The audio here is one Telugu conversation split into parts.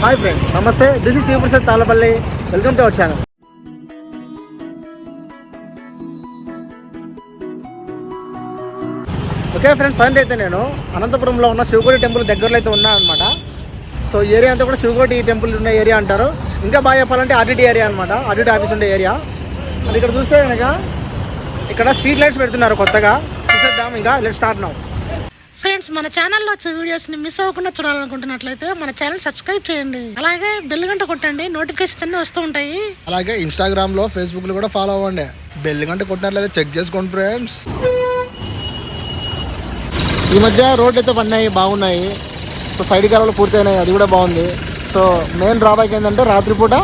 హాయ్ ఫ్రెండ్స్, నమస్తే. This is Shivaprasad thallapalle. Welcome to our channel. Okay friends, present అయితే నేను అనంతపురంలో ఉన్న శివకోటి టెంపుల్ దగ్గరలో అయితే ఉన్నాను అనమాట. సో ఏరియా అంతా కూడా శివకోటి టెంపుల్ ఉన్న ఏరియా అంటారు. ఇంకా బాగా చెప్పాలంటే ఆర్టీటీ ఏరియా అనమాట, ఆర్టీటీ ఆఫీస్ ఉండే ఏరియా. అది ఇక్కడ చూస్తే కనుక ఇక్కడ స్ట్రీట్ లైట్స్ పెడుతున్నారు కొత్తగా. చూసేద్దాం, ఇంకా లెట్స్ స్టార్ట్ నౌ. ఫ్రెండ్స్, మన ఛానల్లో వచ్చే వీడియోస్ని మిస్ అవ్వకుండా చూడాలనుకుంటున్నట్లయితే మన ఛానల్ సబ్స్క్రైబ్ చేయండి. అలాగే బెల్ గంట కొట్టండి, నోటిఫికేషన్స్ అన్నీ వస్తూ ఉంటాయి. అలాగే ఇన్స్టాగ్రామ్లో, ఫేస్బుక్లో కూడా ఫాలో అవ్వండి. బెల్ గంట కొట్టినట్లయితే చెక్ చేసుకోండి ఫ్రెండ్స్. ఈ మధ్య రోడ్లు అయితే పడినాయి, బాగున్నాయి. సో సైడ్ కాలంలో పూర్తయినాయి, అది కూడా బాగుంది. సో మెయిన్ డ్రాబ్యాక్ ఏంటంటే రాత్రిపూట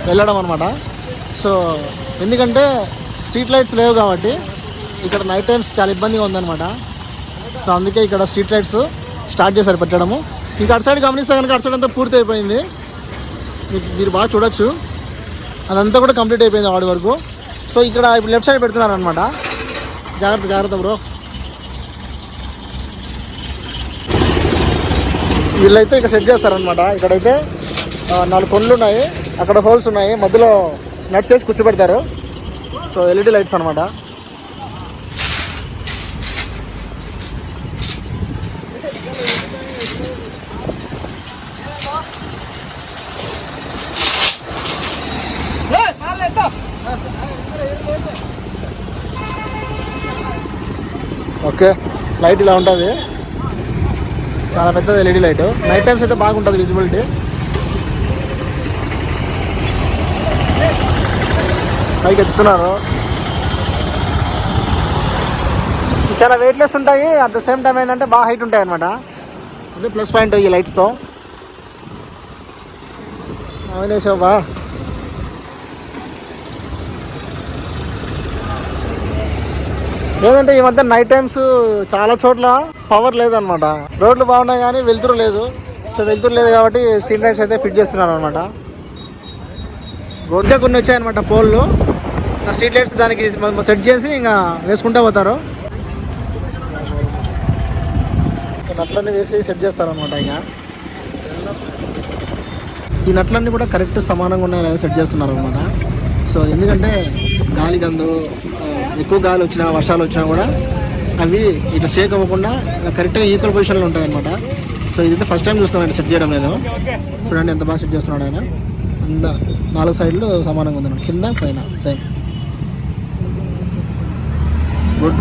వెళ్ళడం అనమాట. సో ఎందుకంటే స్ట్రీట్ లైట్స్ లేవు కాబట్టి ఇక్కడ నైట్ టైమ్స్ చాలా ఇబ్బందిగా ఉందన్నమాట. సో అందుకే ఇక్కడ స్ట్రీట్ లైట్స్ స్టార్ట్ చేశారు పెట్టడము. ఇంకా అటు సైడ్ గమనిస్తే కనుక అటు సైడ్ అంతా పూర్తి అయిపోయింది, మీరు బాగా చూడొచ్చు. అదంతా కూడా కంప్లీట్ అయిపోయింది వాడి వరకు. సో ఇక్కడ ఇప్పుడు లెఫ్ట్ సైడ్ పెడుతున్నారు అనమాట. జాగ్రత్త జాగ్రత్త బ్రో. వీళ్ళైతే ఇక్కడ సెట్ చేస్తారనమాట. ఇక్కడైతే 4 కొండలు ఉన్నాయి, అక్కడ హోల్స్ ఉన్నాయి, మధ్యలో నట్స్ వేసి కూర్చోబెడతారు. సో ఎల్ఈడి లైట్స్ అనమాట. ఓకే, లైట్ ఇలా ఉంటుంది, చాలా పెద్దది ఎల్ఈడి లైట్. నైట్ టైమ్స్ అయితే బాగుంటుంది విజిబిలిటీ. పైకి ఎత్తుతున్నారు, చాలా వెయిట్లెస్ ఉంటాయి. అట్ ద సేమ్ టైం ఏంటంటే బాగా హైట్ ఉంటాయి అనమాట. అదే ప్లస్ పాయింట్ ఈ లైట్స్తో. అవునేసావా? లేదంటే ఈ మధ్య నైట్ టైమ్స్ చాలా చోట్ల పవర్ లేదనమాట. రోడ్లు బాగున్నాయి కానీ వెలుతురు లేదు. సో వెలుతురు లేదు కాబట్టి స్ట్రీట్ లైట్స్ అయితే ఫిట్ చేస్తున్నారు అనమాట. రోడ్గా కొన్ని వచ్చాయన్నమాట పోల్లు. స్ట్రీట్ లైట్స్ దానికి సెట్ చేసి ఇంకా వేసుకుంటూ పోతారు. నట్లన్నీ వేసి సెట్ చేస్తారనమాట. ఇంకా ఈ నట్లన్నీ కూడా కరెక్ట్ సమానంగా ఉన్నాయి సెట్ చేస్తున్నారు అనమాట. సో ఎందుకంటే గాలి గందు ఎక్కువ గాలి వచ్చినా, వర్షాలు వచ్చినా కూడా అవి ఇట్లా షేక్ అవ్వకుండా కరెక్ట్గా ఈక్వల్ పొజిషన్లో ఉంటాయి అనమాట. సో ఇదైతే ఫస్ట్ టైం చూస్తున్నాను సెట్ చేయడం నేను. చూడండి ఎంత బాగా సెట్ చేస్తున్నాడు ఆయన. 4 సైడ్లు సమానంగా ఉందన్నమాట, కింద పైన సేమ్. గుడ్.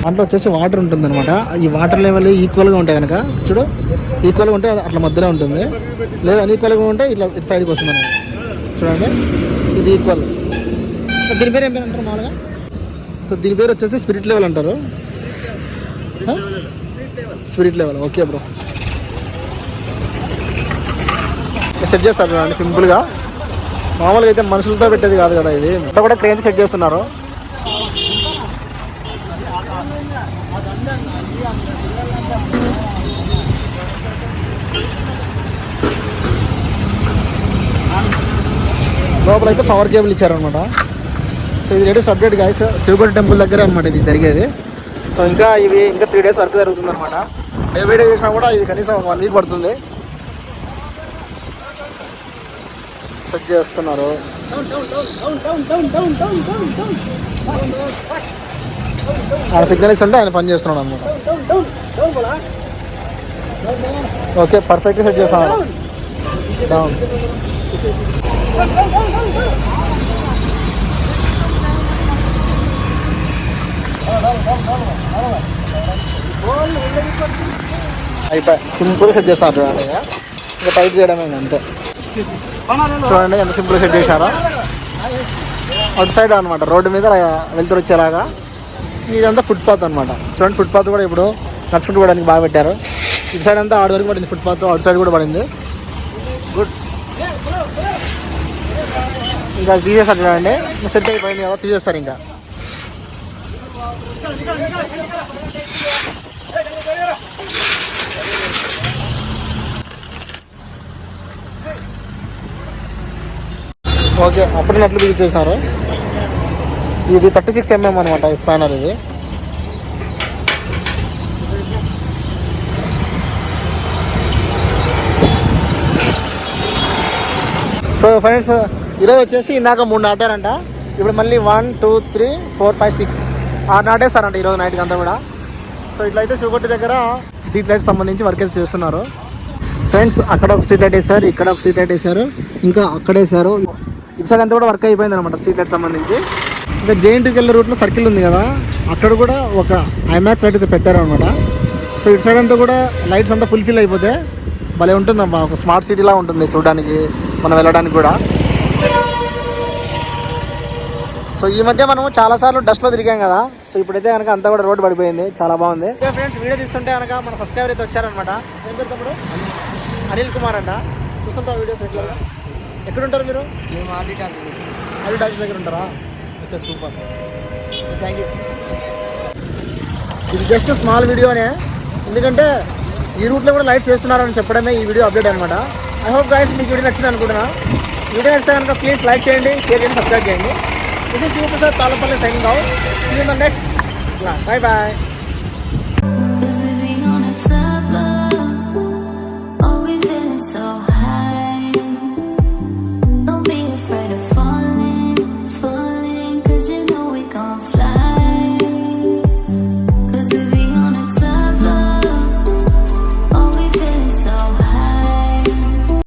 దాంట్లో వచ్చేసి వాటర్ ఉంటుందన్నమాట. ఈ వాటర్ లెవెల్ ఈక్వల్గా ఉంటాయి కనుక చూడు, ఈక్వల్గా ఉంటే అట్లా మధ్యలో ఉంటుంది. లేదా అన్ఈక్వల్గా ఉంటే ఇట్లా ఇటు సైడ్కి వస్తుంది అన్నమాట. చూడండి, ఇది ఈక్వల్. దీని పేరు ఏం పేరు అంటారు మామూలుగా? సో దీని పేరు వచ్చేసి స్పిరిట్ లెవెల్ అంటారు. Spirit level. Okay bro, set చేస్తారు చూడండి సింపుల్గా. మామూలుగా అయితే మనుషులతో పెట్టేది కాదు కదా, ఇది మొత్తం కూడా క్రేన్ సెట్ చేస్తున్నారు. లోపలైతే పవర్ కేబుల్ ఇచ్చారనమాట. సో ఇది latest update guys, Sivakoti temple దగ్గర అనమాట ఇది జరిగేది. సో ఇంకా 3 డేస్ వర్క్ జరుగుతుంది అనమాట. ఏ వీడియో చేసినా కూడా ఇది కనీసం 1 వీక్ పడుతుంది. సెట్ చేస్తున్నారు. ఆయన సిగ్నల్ ఇస్తుంటే ఆయన పని చేస్తున్నాడు అనమాట. ఓకే, పర్ఫెక్ట్గా సెట్ చేస్తున్నారు. డౌన్. అయిపోయి సింపుల్ సెట్ చేస్తారు చూడండి. ఇంకా టైట్ చేయడమే అంతే. చూడండి ఎంత సింపుల్ సెట్ చేశారో. అటు సైడ్ అనమాట రోడ్డు మీద వెళ్తురు వచ్చేలాగా. ఇదంతా ఫుట్పాత్ అనమాట. చూడండి, ఫుట్పాత్ కూడా ఇప్పుడు నడుచుకుంటూ పోవడానికి బాగా పెట్టారు. ఇటు సైడ్ అంతా ఆడి వరకు పడింది ఫుట్పాత్, అటు సైడ్ కూడా పడింది. గుడ్. ఇంకా తీసేస్తారు చూడండి, సెట్ అయిపోయింది కదా, తీసేస్తారు ఇంకా. ఓకే, అప్పుడే నట్లు బిగించేసారు. ఇది 36 mm అనమాట ఈ స్పానర్. ఇది ఫ్రెండ్స్ ఈరోజు వచ్చేసి ఇందాక 3 నాటారంట, ఇప్పుడు మళ్ళీ 1 2 3 4 5 6 6 నాటేస్తారంట ఈరోజు నైట్కి అంతా కూడా. సో ఇట్లయితే శివకొట్టి దగ్గర స్ట్రీట్ లైట్ సంబంధించి వర్క్ అయితే చేస్తున్నారు ఫ్రెండ్స్. అక్కడ ఒక స్ట్రీట్ లైట్ వేసారు, ఇక్కడ ఒక స్ట్రీట్ లైట్ వేసారు, ఇంకా అక్కడ వేసారు. ఇటు సైడ్ అంతా కూడా వర్క్ అయిపోయింది అనమాట స్ట్రీట్ లైట్ సంబంధించి. ఇంకా జేఎన్టీకి వెళ్ళే రూట్లో సర్కిల్ ఉంది కదా, అక్కడ కూడా ఒక ఐమాక్స్ లైట్ అయితే పెట్టారు అనమాట. సో ఇటు సైడ్ అంతా కూడా లైట్స్ అంతా ఫుల్ఫిల్ అయిపోతే భలే ఉంటుందమ్మా, ఒక స్మార్ట్ సిటీలా ఉంటుంది చూడడానికి, మనం వెళ్ళడానికి కూడా. సో ఈ మధ్య మనం చాలాసార్లు డస్ట్లో తిరిగాం కదా, సో ఇప్పుడైతే కనుక అంతా కూడా రోడ్డు పడిపోయింది, చాలా బాగుంది. ఫ్రెండ్స్ వీడియో తీస్తుంటే కనుక మన సబ్స్క్రైబర్ అయితే వచ్చారనమాట. ఏం పేరు తమ్ముడు? అనిల్ కుమార్ అంట. చూస్తుంటాం వీడియోస్ రెగ్యులర్గా. ఎక్కడుంటారు మీరు? మేము ఆర్డీ టాకీస్ దగ్గర ఉంటారా? Okay, super, thank you. ఇది జస్ట్ స్మాల్ వీడియోనే, ఎందుకంటే ఈ రూట్లో కూడా లైట్స్ వేస్తున్నారని చెప్పడమే ఈ వీడియో అప్డేట్ అనమాట. ఐ హోప్ గైస్ మీకు వీడియో నచ్చింది అనుకుంటున్నా. వీడియో నచ్చితే కనుక ప్లీజ్ లైక్ చేయండి, షేర్ చేయండి, సబ్స్క్రైబ్ చేయండి. This is Sivaprasad, thallapalle signing out. See you in the next vlog. Bye bye.